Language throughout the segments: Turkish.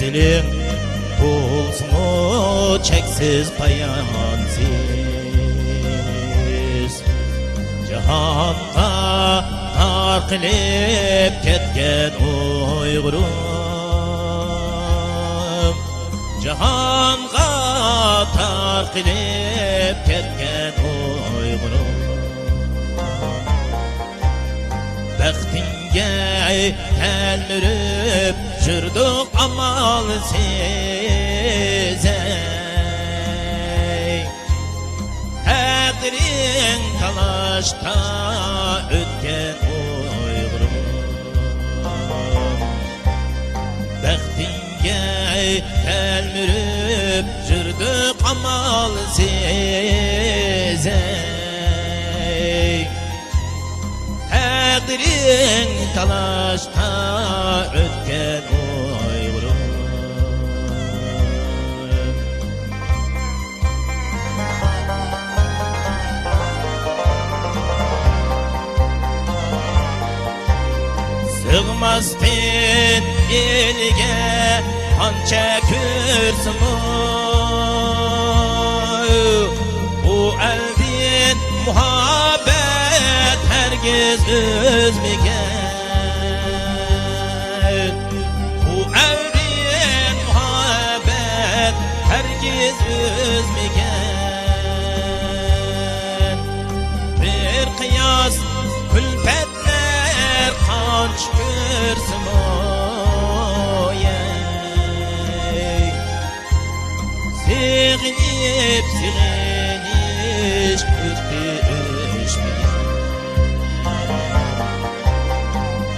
menziling bulsunmu cheksiz payansiz. Jahonga tarqilib ketgan Uyg'urim, jahonga tarqilib ketgan Uyg'urim. Baxtingga telmirib yurdik amalsiz. Taqdiring talashda o'tgan Uyg'urim. Baxtingga telmirib yurdik amalsiz. Taqdiring talashda o'tgan Uyg'urim. Sig'masdin elga qancha ko'rsimu, bu eldin muhabbet herkes özmegan. Bu eldin muhabbet herkes özmegan. Bir kıyas külfetler qanç ko'rsimu, sig'inib sig'inish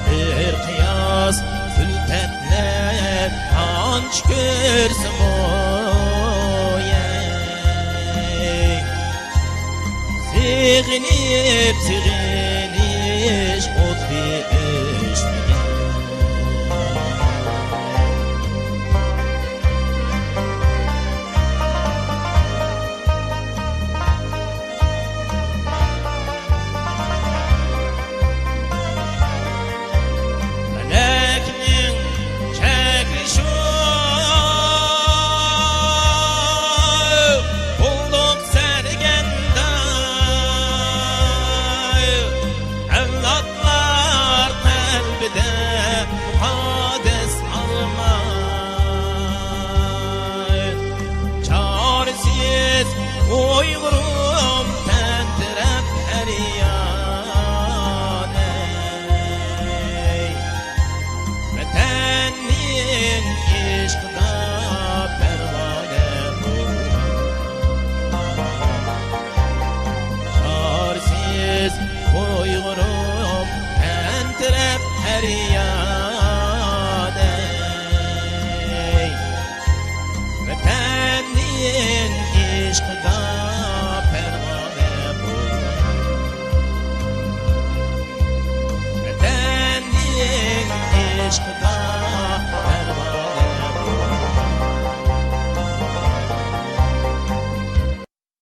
bir qiyos külfetler qanç ko'rsimu, sig'inib sig'inish o'tli o'chmagan. Melekning chakrishi bulduk serganda, evlatlar qalbida muqaddas armon. Çaresiz Uyg'urim tentirab feryon. Vatanning ishqida pervona bo'ldim. Çaresiz Uyg'urim tentirab feryon.